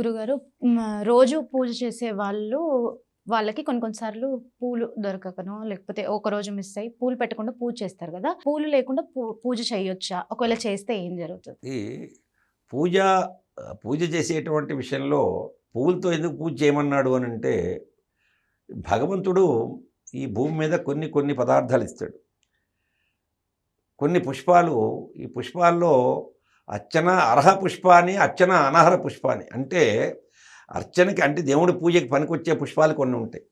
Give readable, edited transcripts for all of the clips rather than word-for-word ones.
గురుగారు రోజు పూజ చేసే వాళ్ళకి కొన్ని కొన్ని సార్లు పూలు దొరకకనో, లేకపోతే ఒకరోజు మిస్ అయ్యి పూలు పెట్టకుండా పూజ చేస్తారు గదా! పూలు లేకుండా పూజ చేయొచ్చా? ఒకవేళ చేస్తే ఏం జరుగుతది? ఈ పూజ పూజ చేసేటువంటి విషయంలో పువ్వులతో ఎందుకు పూజ చేయమన్నాడు అనంటే, భగవంతుడు ఈ భూమి మీద కొన్ని కొన్ని పదార్థాలు ఇస్తాడు. కొన్ని పుష్పాలు, ఈ పుష్పాల్లో అర్చన అర్హ పుష్పాని, అర్చన అనర్హ పుష్పాని. అంటే అర్చనకి అంటే దేవుడి పూజకి పనికొచ్చే పుష్పాలు కొన్ని ఉంటాయి.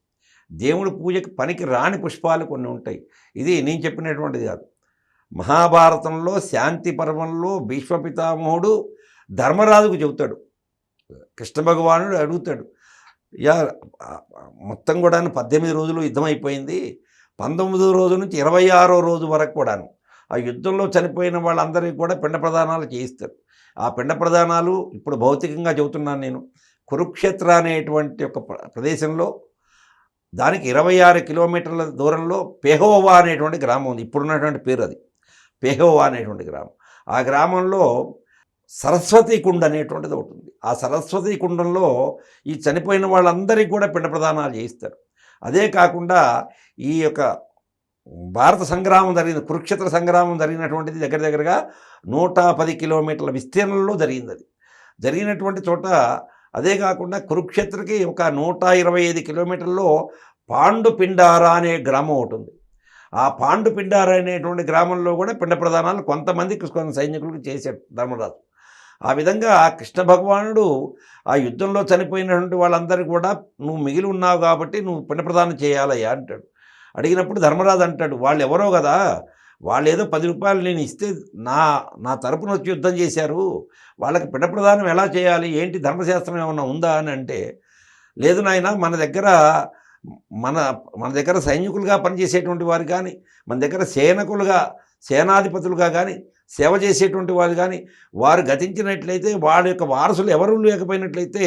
దేవుడి పూజకి పనికి రాని పుష్పాలు కొన్ని ఉంటాయి. ఇది నేను చెప్పినటువంటిది కాదు. మహాభారతంలో శాంతి పర్వంలో భీష్మపితామహుడు ధర్మరాజుకు చెబుతాడు. కృష్ణ భగవానుడు అడుగుతాడు, యా మొత్తం కూడాను 18 రోజులు యుద్ధం అయిపోయింది, 19వ రోజు నుంచి 26వ రోజు వరకు కూడాను ఆ యుద్ధంలో చనిపోయిన వాళ్ళందరికీ కూడా పిండ ప్రదానాలు చేయిస్తారు. ఆ పిండ ప్రదానాలు ఇప్పుడు భౌతికంగా చెబుతున్నాను నేను. కురుక్షేత్ర అనేటువంటి ఒక ప్రదేశంలో దానికి 26 కిలోమీటర్ల దూరంలో పేహోవా అనేటువంటి గ్రామం ఉంది. ఇప్పుడున్నటువంటి పేరు అది పేహోవా అనేటువంటి గ్రామం. ఆ గ్రామంలో సరస్వతి కుండ అనేటువంటిది ఒకటి ఉంది. ఆ సరస్వతి కుండంలో ఈ చనిపోయిన వాళ్ళందరికీ కూడా పిండ ప్రదానాలు చేయిస్తారు. అదే కాకుండా ఈ యొక్క భారత సంగ్రామం జరిగింది, కురుక్షేత్ర సంగ్రామం జరిగినటువంటిది దగ్గర దగ్గరగా 110 కిలోమీటర్ల విస్తీర్ణంలో జరిగింది. అది జరిగినటువంటి చోట అదే కాకుండా కురుక్షేత్రకి ఒక 125 కిలోమీటర్లో పాండుపిండార అనే గ్రామం ఒకటి ఉంది. ఆ పాండుపిండార అనేటువంటి గ్రామంలో కూడా పిండ ప్రదానాలు కొంతమందికి కొంత సైనికులకు చేశాడు ధర్మరాజు. ఆ విధంగా కృష్ణ భగవానుడు ఆ యుద్ధంలో చనిపోయినటువంటి వాళ్ళందరికీ కూడా నువ్వు మిగిలి ఉన్నావు కాబట్టి నువ్వు పిండ ప్రదానం చేయాలయ్యా అంటాడు. అడిగినప్పుడు ధర్మరాజు అంటాడు, వాళ్ళు ఎవరో కదా, వాళ్ళు ఏదో 10 రూపాయలు నేను ఇస్తే నా తరపున వచ్చి యుద్ధం చేశారు, వాళ్ళకి పిండ ప్రదానం ఎలా చేయాలి, ఏంటి ధర్మశాస్త్రం ఏమన్నా ఉందా అని అంటే, లేదు నాయన, మన దగ్గర సైనికులుగా పనిచేసేటువంటి వారు కానీ, మన దగ్గర సేనాధిపతులుగా కానీ సేవ చేసేటువంటి వారు కానీ వారు గతించినట్లయితే వాళ్ళ యొక్క వారసులు ఎవరు లేకపోయినట్లయితే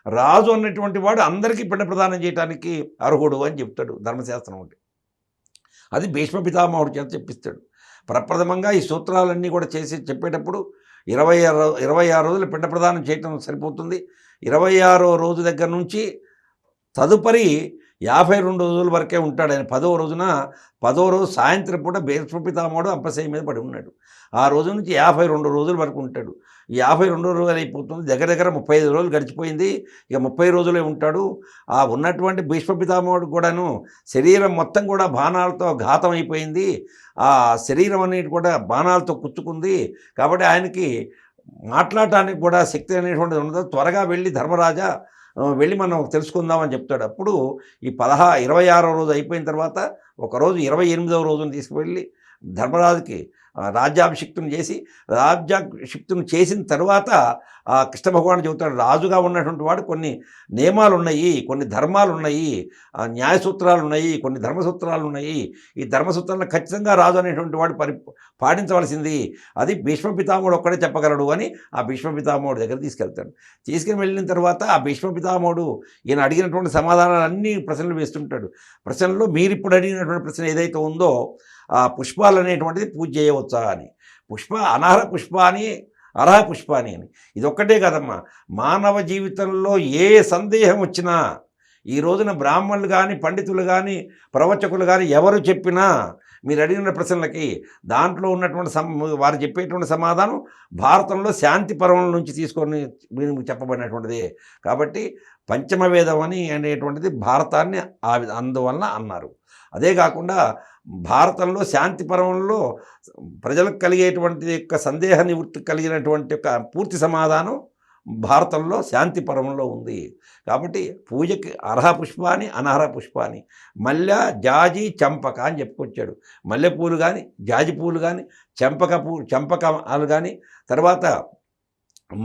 రాజు అన్నటువంటి వాడు అందరికీ పిండ ప్రదానం చేయడానికి అర్హుడు అని చెప్తాడు ధర్మశాస్త్రం ఒకటి. అది భీష్మ పితామహుడి చేత చెప్పిస్తాడు. ప్రప్రథమంగా ఈ సూత్రాలన్నీ కూడా చెప్పేటప్పుడు 26 రోజులు పిండ ప్రదానం చేయటం సరిపోతుంది. 26వ రోజు దగ్గర నుంచి తదుపరి 52 రోజుల వరకే ఉంటాడు ఆయన. 10వ రోజు సాయంత్రం పూట భీష్మ పితామహుడు అంపశయ్య మీద పడి ఉన్నాడు. ఆ రోజు నుంచి 52 రోజుల వరకు ఉంటాడు. ఈ 52 రోజులు అయిపోతుంది, దగ్గర దగ్గర 35 రోజులు గడిచిపోయింది. ఇక 30 రోజులే ఉంటాడు. ఆ ఉన్నటువంటి భీష్మ పితామహుడు కూడాను శరీరం మొత్తం కూడా బాణాలతో ఘాతం అయిపోయింది. ఆ శరీరం అనేది కూడా బాణాలతో కుచ్చుకుంది. కాబట్టి ఆయనకి మాట్లాడటానికి కూడా శక్తి అనేటువంటిది ఉండదు. త్వరగా వెళ్ళి ధర్మరాజా వెళ్ళి మనం తెలుసుకుందామని చెప్తాడు. అప్పుడు ఈ 26వ రోజు అయిపోయిన తర్వాత ఒకరోజు 28వ రోజున తీసుకువెళ్ళి ధర్మరాజుకి రాజ్యాభిషిక్తుని చేసిన తర్వాత ఆ కృష్ణ భగవానుడు చెబుతాడు, రాజుగా ఉన్నటువంటి వాడు కొన్ని నియమాలు ఉన్నాయి, కొన్ని ధర్మాలు ఉన్నాయి, న్యాయ సూత్రాలు ఉన్నాయి, కొన్ని ధర్మసూత్రాలు ఉన్నాయి. ఈ ధర్మసూత్రాలను ఖచ్చితంగా రాజు అనేటువంటి వాడు పాటించవలసింది. అది భీష్మ పితామహుడు ఒక్కడే చెప్పగలడు అని ఆ భీష్మ పితామహుడు దగ్గర తీసుకుని వెళ్ళిన తర్వాత ఆ భీష్మ పితామహుడు ఈయన అడిగినటువంటి సమాధానాలన్నీ ప్రశ్నలు వేస్తుంటాడు. ప్రశ్నల్లో మీరు ఇప్పుడు అడిగినటువంటి ప్రశ్న ఏదైతే ఉందో ఆ పుష్పాలు అనేటువంటిది పూజ చేయవచ్చా అని, అనర్హ పుష్పాని అర్హ పుష్పాని అని. ఇది ఒక్కటే కదమ్మా, మానవ జీవితంలో ఏ సందేహం వచ్చినా ఈ రోజున బ్రాహ్మణులు కానీ పండితులు కానీ ప్రవచకులు కానీ ఎవరు చెప్పినా మీరు అడిగిన ప్రశ్నలకి దాంట్లో ఉన్నటువంటి వారు చెప్పేటువంటి సమాధానం భారతంలో శాంతి పర్వం నుంచి తీసుకొని మీకు చెప్పబడినటువంటిదే. కాబట్టి పంచమ వేదం అనేటువంటిది భారతాన్ని అందువలన అన్నారు. అదే కాకుండా భారతంలో శాంతి పర్వంలో ప్రజలకు కలిగేటువంటి యొక్క సందేహ నివృత్తి కలిగినటువంటి యొక్క పూర్తి సమాధానం భారతంలో శాంతి పర్వంలో ఉంది. కాబట్టి పూజకి అర్హ పుష్పాని అనర్హ పుష్పాని, మల్లె జాజి చంపక అని చెప్పుకొచ్చాడు. మల్లెపూలు కానీ జాజి పూలు కానీ చంపకాలు కానీ తర్వాత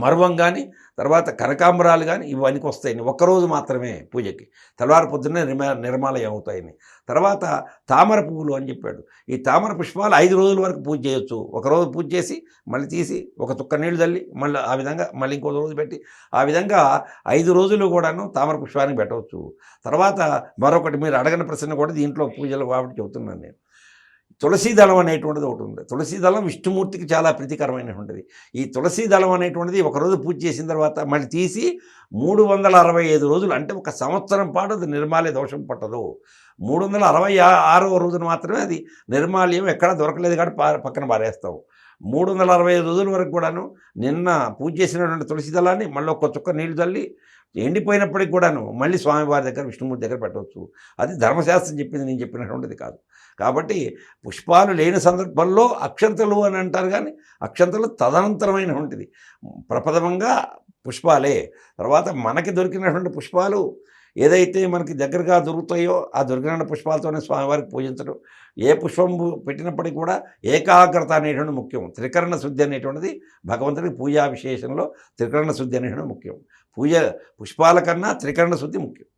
మర్వం కానీ తర్వాత కనకాంబరాలు కానీ ఇవన్నీ వస్తాయని ఒక్కరోజు మాత్రమే పూజకి, తెల్లవారు పొద్దున్నే నిర్మాలయం అవుతాయని. తర్వాత తామర పువ్వులు అని చెప్పాడు. ఈ తామర పుష్పాలు 5 రోజుల వరకు పూజ చేయొచ్చు. ఒకరోజు పూజ చేసి మళ్ళీ తీసి ఒక చుక్క నీళ్లు చల్లి మళ్ళీ ఆ విధంగా మళ్ళీ ఇంకో రోజు పెట్టి ఆ విధంగా 5 రోజులు కూడాను తామర పుష్పానికి పెట్టవచ్చు. తర్వాత మరొకటి మీరు అడగని ప్రశ్న కూడా దీంట్లో పూజలు కాబట్టి చెబుతున్నాను నేను. తులసీ దళం అనేటువంటిది ఒకటి ఉంది. తులసీ దళం విష్ణుమూర్తికి చాలా ప్రీతికరమైనటువంటిది. ఈ తులసీ దళం అనేటువంటిది ఒకరోజు పూజ చేసిన తర్వాత మళ్ళీ తీసి 365 రోజులు, అంటే ఒక సంవత్సరం పాటు అది నిర్మాల్య దోషం పట్టదు. 366వ రోజున మాత్రమే అది నిర్మాల్యం ఎక్కడా దొరకలేదు కాబట్టి పక్కన పారేస్తాం. 365 రోజుల వరకు కూడాను నిన్న పూజ చేసినటువంటి తులసి దళాన్ని మళ్ళీ ఒక్క చుక్క నీళ్లు చల్లి ఎండిపోయినప్పటికి కూడాను మళ్ళీ స్వామివారి దగ్గర విష్ణుమూర్తి దగ్గర పెట్టవచ్చు. అది ధర్మశాస్త్రం చెప్పింది, నేను చెప్పినటువంటిది కాదు. కాబట్టి పుష్పాలు లేని సందర్భంలో అక్షంతలు అని అంటారు, కానీ అక్షంతలు తదనంతరమైనటువంటిది. ప్రప్రథమంగా పుష్పాలే. తర్వాత మనకి దొరికినటువంటి పుష్పాలు ఏదైతే మనకి దగ్గరగా దొరుకుతాయో ఆ దొరికిన పుష్పాలతోనే స్వామివారికి పూజించడం. ఏ పుష్పం పెట్టినప్పటికీ కూడా ఏకాగ్రత అనేటువంటి ముఖ్యం. త్రికరణ శుద్ధి అనేటువంటిది భగవంతుడికి పూజా విశేషంలో త్రికరణ శుద్ధి అనేటువంటి ముఖ్యం. పుష్పాల కన్నా త్రికరణ శుద్ధి ముఖ్యం.